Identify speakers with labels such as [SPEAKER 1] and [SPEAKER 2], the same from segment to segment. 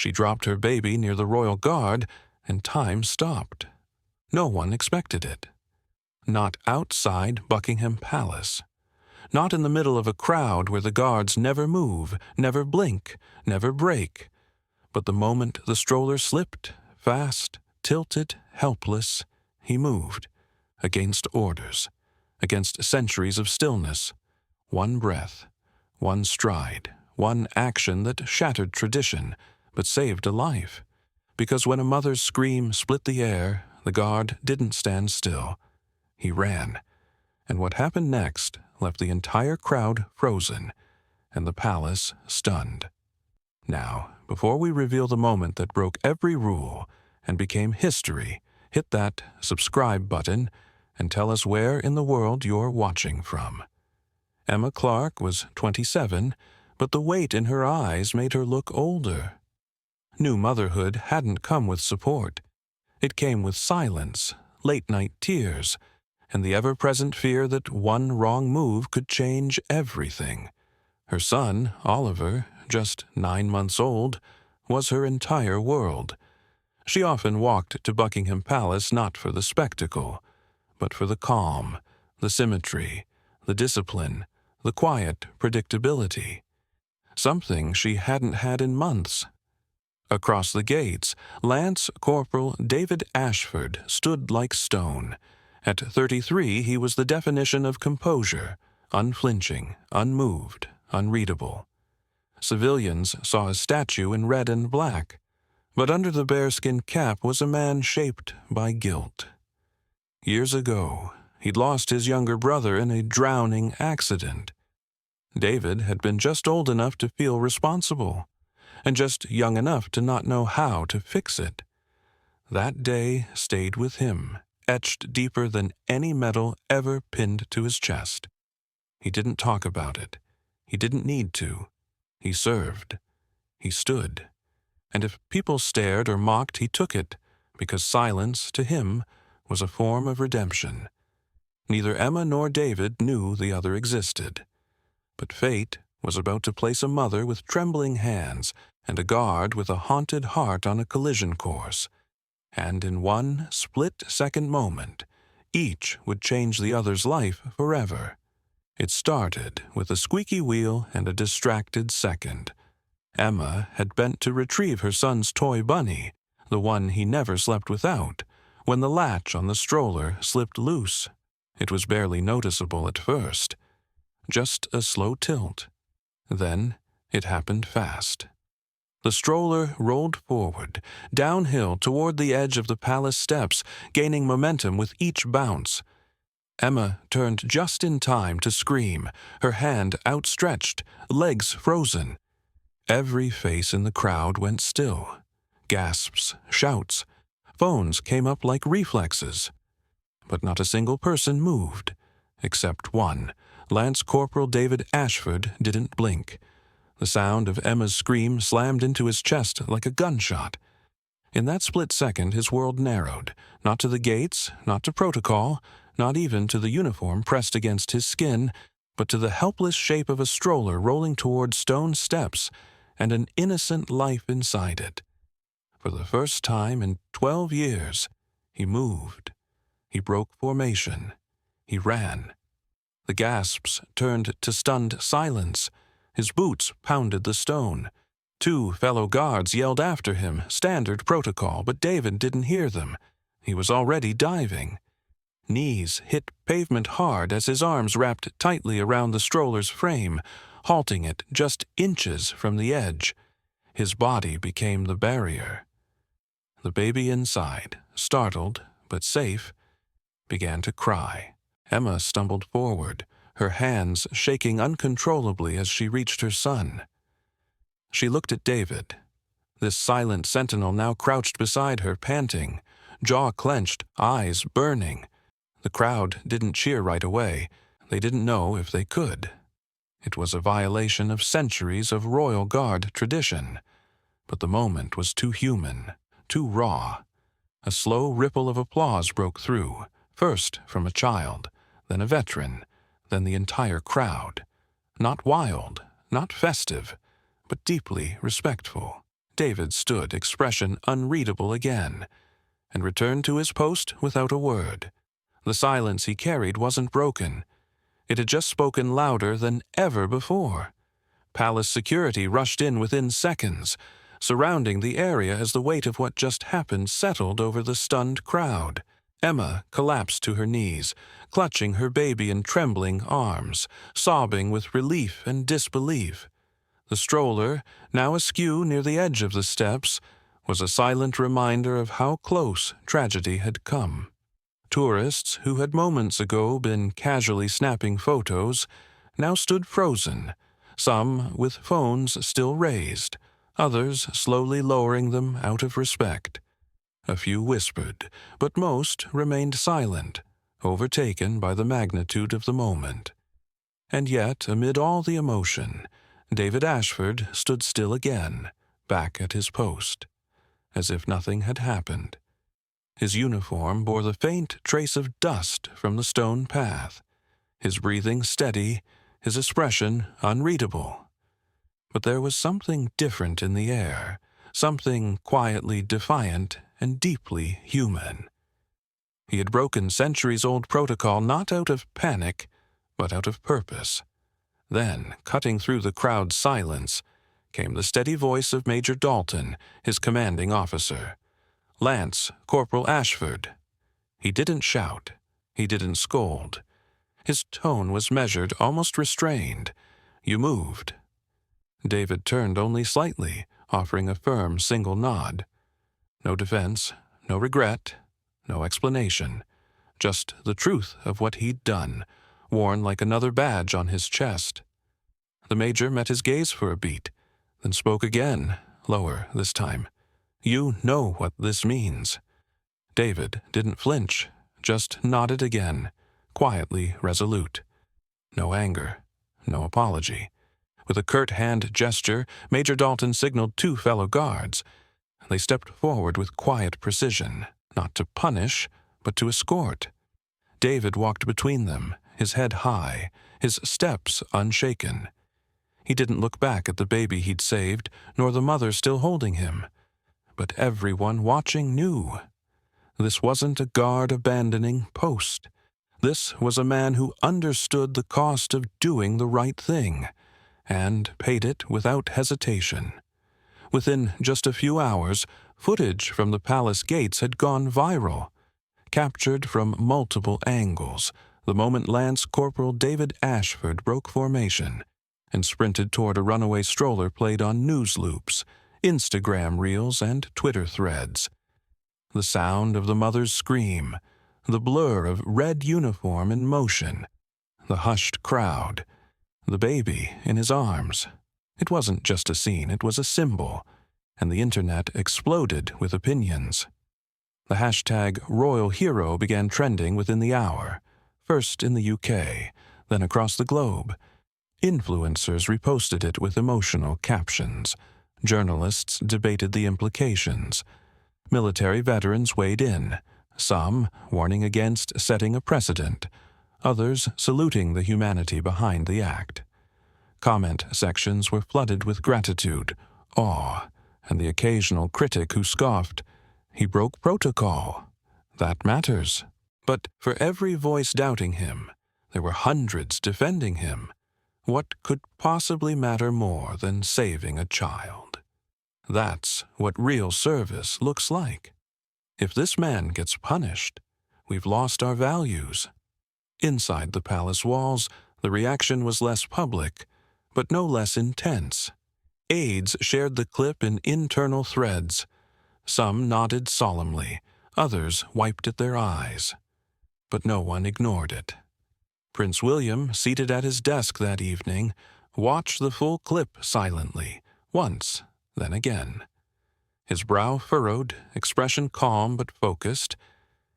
[SPEAKER 1] She dropped her baby near the royal guard, and time stopped. No one expected it. Not outside Buckingham Palace. Not in the middle of a crowd where the guards never move, never blink, never break. But the moment the stroller slipped, fast, tilted, helpless, he moved. Against orders. Against centuries of stillness. One breath. One stride. One action that shattered tradition, but saved a life. Because when a mother's scream split the air, the guard didn't stand still. He ran. And what happened next left the entire crowd frozen, and the palace stunned. Now, before we reveal the moment that broke every rule and became history, hit that subscribe button and tell us where in the world you're watching from. Emma Clark was 27, but the weight in her eyes made her look older. New motherhood hadn't come with support. It came with silence, late-night tears, and the ever-present fear that one wrong move could change everything. Her son, Oliver, just 9 months old, was her entire world. She often walked to Buckingham Palace not for the spectacle, but for the calm, the symmetry, the discipline, the quiet predictability. Something she hadn't had in months. Across the gates, Lance Corporal David Ashford stood like stone. At 33, he was the definition of composure, unflinching, unmoved, unreadable. Civilians saw a statue in red and black, but under the bearskin cap was a man shaped by guilt. Years ago, he'd lost his younger brother in a drowning accident. David had been just old enough to feel responsible, and just young enough to not know how to fix it. That day stayed with him, etched deeper than any medal ever pinned to his chest. He didn't talk about it. He didn't need to. He served. He stood. And if people stared or mocked, he took it, because silence, to him, was a form of redemption. Neither Emma nor David knew the other existed. But fate was about to place a mother with trembling hands and a guard with a haunted heart on a collision course. And in one split-second moment, each would change the other's life forever. It started with a squeaky wheel and a distracted second. Emma had bent to retrieve her son's toy bunny, the one he never slept without, when the latch on the stroller slipped loose. It was barely noticeable at first. Just a slow tilt. Then it happened fast. The stroller rolled forward, downhill toward the edge of the palace steps, gaining momentum with each bounce. Emma turned just in time to scream, her hand outstretched, legs frozen. Every face in the crowd went still. Gasps, shouts. Phones came up like reflexes. But not a single person moved, except one. Lance Corporal David Ashford didn't blink. The sound of Emma's scream slammed into his chest like a gunshot. In that split second, his world narrowed, not to the gates, not to protocol, not even to the uniform pressed against his skin, but to the helpless shape of a stroller rolling toward stone steps and an innocent life inside it. For the first time in 12 years, he moved. He broke formation. He ran. The gasps turned to stunned silence. His boots pounded the stone. 2 fellow guards yelled after him, standard protocol, but David didn't hear them. He was already diving. Knees hit pavement hard as his arms wrapped tightly around the stroller's frame, halting it just inches from the edge. His body became the barrier. The baby inside, startled but safe, began to cry. Emma stumbled forward, her hands shaking uncontrollably as she reached her son. She looked at David. This silent sentinel now crouched beside her, panting, jaw clenched, eyes burning. The crowd didn't cheer right away. They didn't know if they could. It was a violation of centuries of royal guard tradition. But the moment was too human, too raw. A slow ripple of applause broke through, first from a child, then a veteran, then the entire crowd. Not wild, not festive, but deeply respectful. David stood, expression unreadable again, and returned to his post without a word. The silence he carried wasn't broken. It had just spoken louder than ever before. Palace security rushed in within seconds, surrounding the area as the weight of what just happened settled over the stunned crowd. Emma collapsed to her knees, clutching her baby in trembling arms, sobbing with relief and disbelief. The stroller, now askew near the edge of the steps, was a silent reminder of how close tragedy had come. Tourists who had moments ago been casually snapping photos now stood frozen, some with phones still raised, others slowly lowering them out of respect. A few whispered, but most remained silent, overtaken by the magnitude of the moment. And yet, amid all the emotion, David Ashford stood still again, back at his post, as if nothing had happened. His uniform bore the faint trace of dust from the stone path, his breathing steady, his expression unreadable. But there was something different in the air, something quietly defiant and deeply human. He had broken centuries-old protocol not out of panic, but out of purpose. Then, cutting through the crowd's silence, came the steady voice of Major Dalton, his commanding officer. Lance Corporal Ashford. He didn't shout. He didn't scold. His tone was measured, almost restrained. You moved. David turned only slightly, offering a firm single nod. No defense, no regret, no explanation. Just the truth of what he'd done, worn like another badge on his chest. The major met his gaze for a beat, then spoke again, lower this time. You know what this means. David didn't flinch, just nodded again, quietly resolute. No anger, no apology. With a curt hand gesture, Major Dalton signaled 2 fellow guards. They stepped forward with quiet precision, not to punish, but to escort. David walked between them, his head high, his steps unshaken. He didn't look back at the baby he'd saved, nor the mother still holding him. But everyone watching knew. This wasn't a guard abandoning post. This was a man who understood the cost of doing the right thing, and paid it without hesitation. Within just a few hours, footage from the palace gates had gone viral, captured from multiple angles, the moment Lance Corporal David Ashford broke formation and sprinted toward a runaway stroller played on news loops, Instagram reels, and Twitter threads. The sound of the mother's scream, the blur of red uniform in motion, the hushed crowd, the baby in his arms. It wasn't just a scene, it was a symbol, and the internet exploded with opinions. The hashtag Royal Hero began trending within the hour, first in the UK, then across the globe. Influencers reposted it with emotional captions. Journalists debated the implications. Military veterans weighed in, some warning against setting a precedent, others saluting the humanity behind the act. Comment sections were flooded with gratitude, awe, and the occasional critic who scoffed, "He broke protocol. That matters." But for every voice doubting him, there were hundreds defending him. What could possibly matter more than saving a child? That's what real service looks like. If this man gets punished, we've lost our values. Inside the palace walls, the reaction was less public, but no less intense. Aides shared the clip in internal threads. Some nodded solemnly, others wiped at their eyes. But no one ignored it. Prince William, seated at his desk that evening, watched the full clip silently, once, then again. His brow furrowed, expression calm but focused.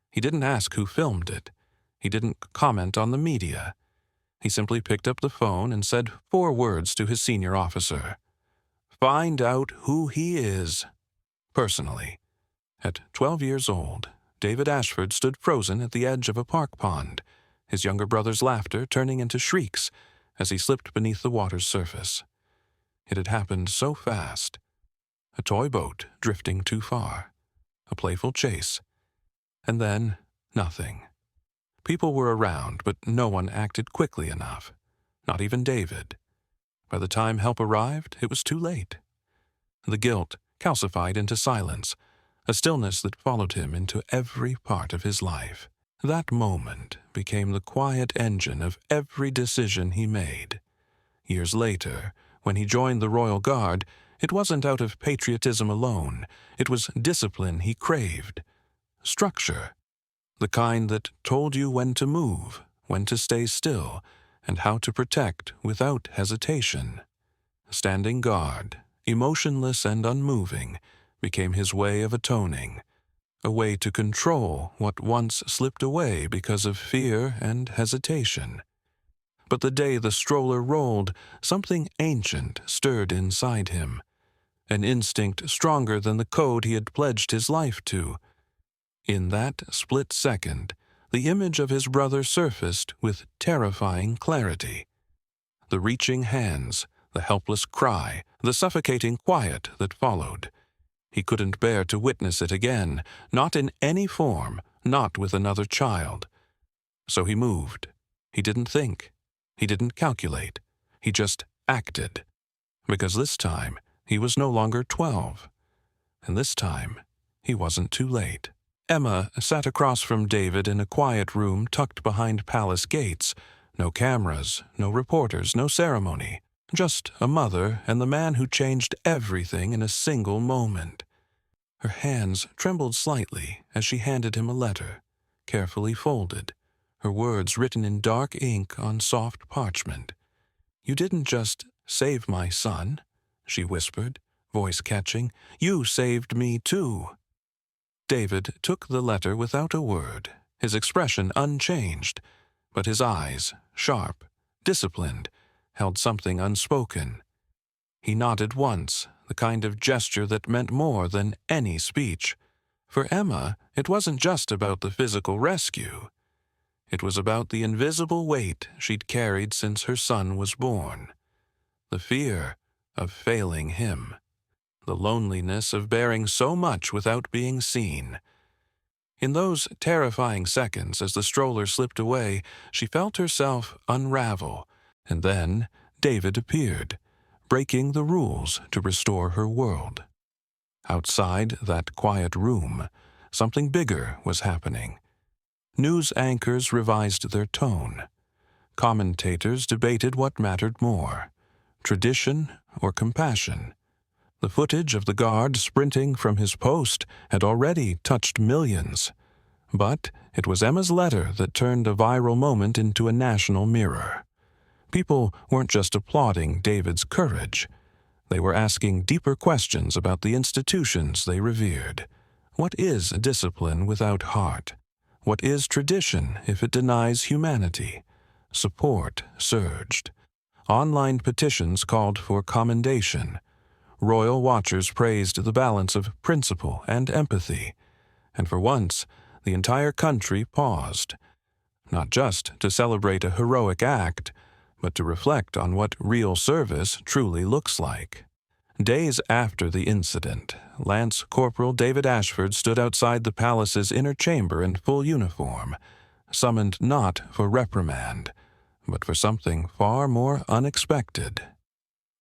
[SPEAKER 1] He didn't ask who filmed it. He didn't comment on the media. He simply picked up the phone and said 4 words to his senior officer. "Find out who he is." Personally. At 12 years old, David Ashford stood frozen at the edge of a park pond, his younger brother's laughter turning into shrieks as he slipped beneath the water's surface. It had happened so fast. a toy boat drifting too far, a playful chase, and then nothing. People were around, but no one acted quickly enough, not even David. By the time help arrived, it was too late. The guilt calcified into silence, a stillness that followed him into every part of his life. That moment became the quiet engine of every decision he made. Years later, when he joined the Royal Guard, it wasn't out of patriotism alone. It was discipline he craved. Structure. The kind that told you when to move, when to stay still, and how to protect without hesitation. Standing guard, emotionless and unmoving, became his way of atoning, a way to control what once slipped away because of fear and hesitation. But the day the stroller rolled, something ancient stirred inside him, an instinct stronger than the code he had pledged his life to. In that split second, the image of his brother surfaced with terrifying clarity. The reaching hands, the helpless cry, the suffocating quiet that followed. He couldn't bear to witness it again, not in any form, not with another child. So he moved. He didn't think. He didn't calculate. He just acted. Because this time, he was no longer 12. And this time, he wasn't too late. Emma sat across from David in a quiet room tucked behind palace gates. No cameras, no reporters, no ceremony. Just a mother and the man who changed everything in a single moment. Her hands trembled slightly as she handed him a letter, carefully folded, her words written in dark ink on soft parchment. "You didn't just save my son," she whispered, voice catching. "You saved me too." David took the letter without a word, his expression unchanged, but his eyes, sharp, disciplined, held something unspoken. He nodded once, the kind of gesture that meant more than any speech. For Emma, it wasn't just about the physical rescue. It was about the invisible weight she'd carried since her son was born. The fear of failing him. The loneliness of bearing so much without being seen. In those terrifying seconds as the stroller slipped away, she felt herself unravel, and then David appeared, breaking the rules to restore her world. Outside that quiet room, something bigger was happening. News anchors revised their tone. Commentators debated what mattered more, tradition or compassion. The footage of the guard sprinting from his post had already touched millions. But it was Emma's letter that turned a viral moment into a national mirror. People weren't just applauding David's courage. They were asking deeper questions about the institutions they revered. What is discipline without heart? What is tradition if it denies humanity? Support surged. Online petitions called for commendation. Royal watchers praised the balance of principle and empathy. And for once, the entire country paused. Not just to celebrate a heroic act, but to reflect on what real service truly looks like. Days after the incident, Lance Corporal David Ashford stood outside the palace's inner chamber in full uniform, summoned not for reprimand, but for something far more unexpected.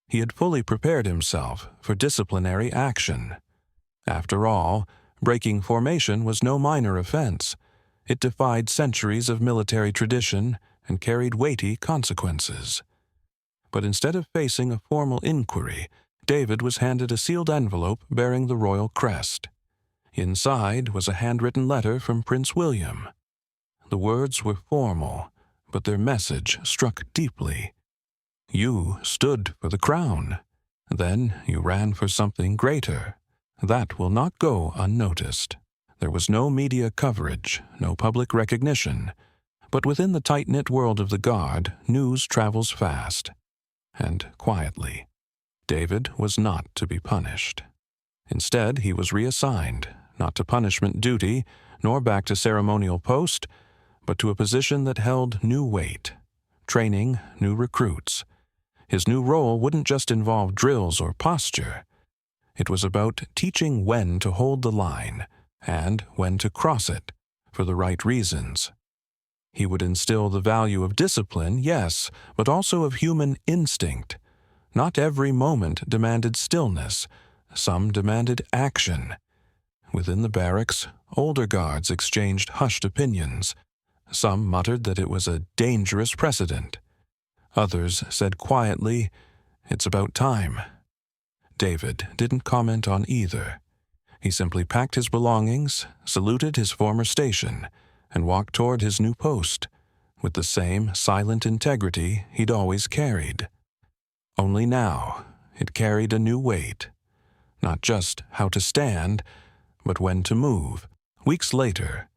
[SPEAKER 1] He had fully prepared himself for disciplinary action. After all, breaking formation was no minor offense. It defied centuries of military tradition and carried weighty consequences. But instead of facing a formal inquiry, David was handed a sealed envelope bearing the royal crest. Inside was a handwritten letter from Prince William. The words were formal, but their message struck deeply. You stood for the crown. Then you ran for something greater. That will not go unnoticed. There was no media coverage, no public recognition. But within the tight-knit world of the Guard, news travels fast. And quietly. David was not to be punished. Instead, he was reassigned, not to punishment duty, nor back to ceremonial post, but to a position that held new weight, training new recruits. His new role wouldn't just involve drills or posture. It was about teaching when to hold the line and when to cross it for the right reasons. He would instill the value of discipline, yes, but also of human instinct. Not every moment demanded stillness. Some demanded action. Within the barracks, older guards exchanged hushed opinions. Some muttered that it was a dangerous precedent. Others said quietly, "It's about time." David didn't comment on either. He simply packed his belongings, saluted his former station, and walked toward his new post, with the same silent integrity he'd always carried. Only now, it carried a new weight. Not just how to stand, but when to move. Weeks later,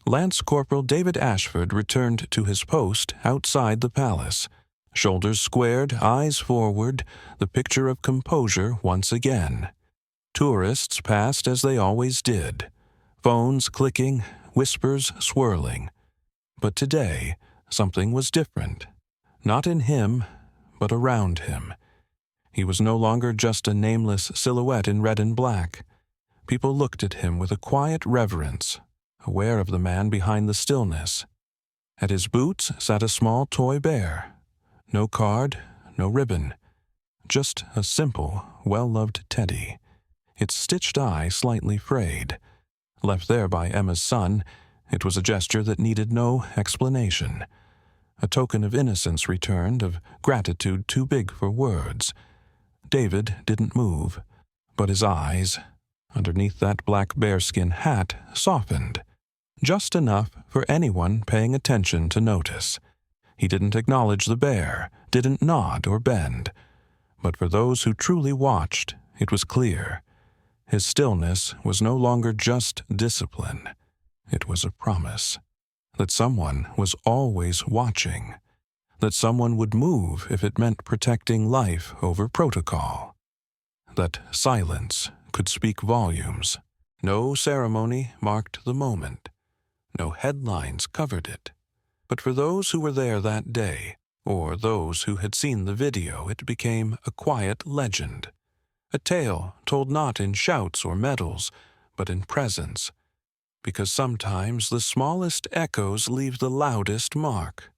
[SPEAKER 1] Lance Corporal David Ashford returned to his post outside the palace. Shoulders squared, eyes forward, the picture of composure once again. Tourists passed as they always did, phones clicking, whispers swirling. But today, something was different. Not in him, but around him. He was no longer just a nameless silhouette in red and black. People looked at him with a quiet reverence, aware of the man behind the stillness. At his boots sat a small toy bear. No card, no ribbon. Just a simple, well-loved teddy. Its stitched eye slightly frayed. Left there by Emma's son, it was a gesture that needed no explanation. A token of innocence returned, of gratitude too big for words. David didn't move, but his eyes, underneath that black bearskin hat, softened. Just enough for anyone paying attention to notice. He didn't acknowledge the bear, didn't nod or bend. But for those who truly watched, it was clear. His stillness was no longer just discipline. It was a promise that someone was always watching, that someone would move if it meant protecting life over protocol, that silence could speak volumes. No ceremony marked the moment. No headlines covered it. But for those who were there that day, or those who had seen the video, it became a quiet legend. A tale told not in shouts or medals, but in presence. Because sometimes the smallest echoes leave the loudest mark.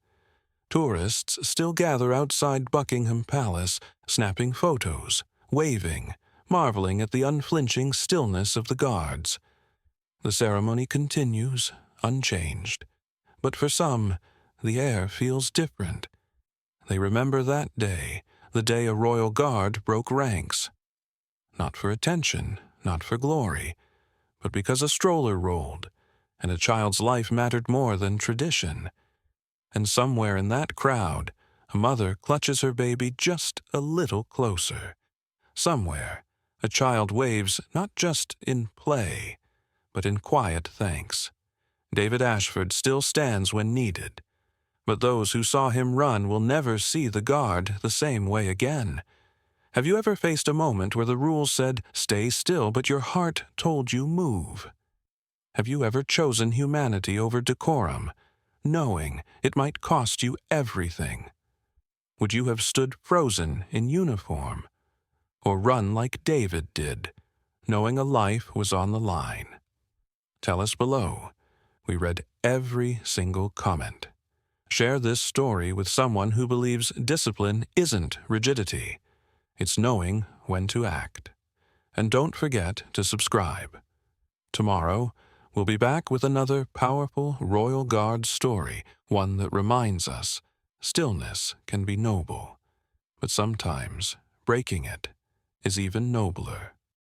[SPEAKER 1] Tourists still gather outside Buckingham Palace, snapping photos, waving, marveling at the unflinching stillness of the guards. The ceremony continues, unchanged. But for some, the air feels different. They remember that day, the day a royal guard broke ranks. Not for attention, not for glory, but because a stroller rolled, and a child's life mattered more than tradition. And somewhere in that crowd, a mother clutches her baby just a little closer. Somewhere, a child waves not just in play, but in quiet thanks. David Ashford still stands when needed, but those who saw him run will never see the guard the same way again. Have you ever faced a moment where the rules said, "Stay still," but your heart told you, "Move"? Have you ever chosen humanity over decorum, knowing it might cost you everything? Would you have stood frozen in uniform, or run like David did, knowing a life was on the line? Tell us below. We read every single comment. Share this story with someone who believes discipline isn't rigidity. It's knowing when to act. And don't forget to subscribe. Tomorrow, we'll be back with another powerful Royal Guard story, one that reminds us stillness can be noble, but sometimes breaking it is even nobler.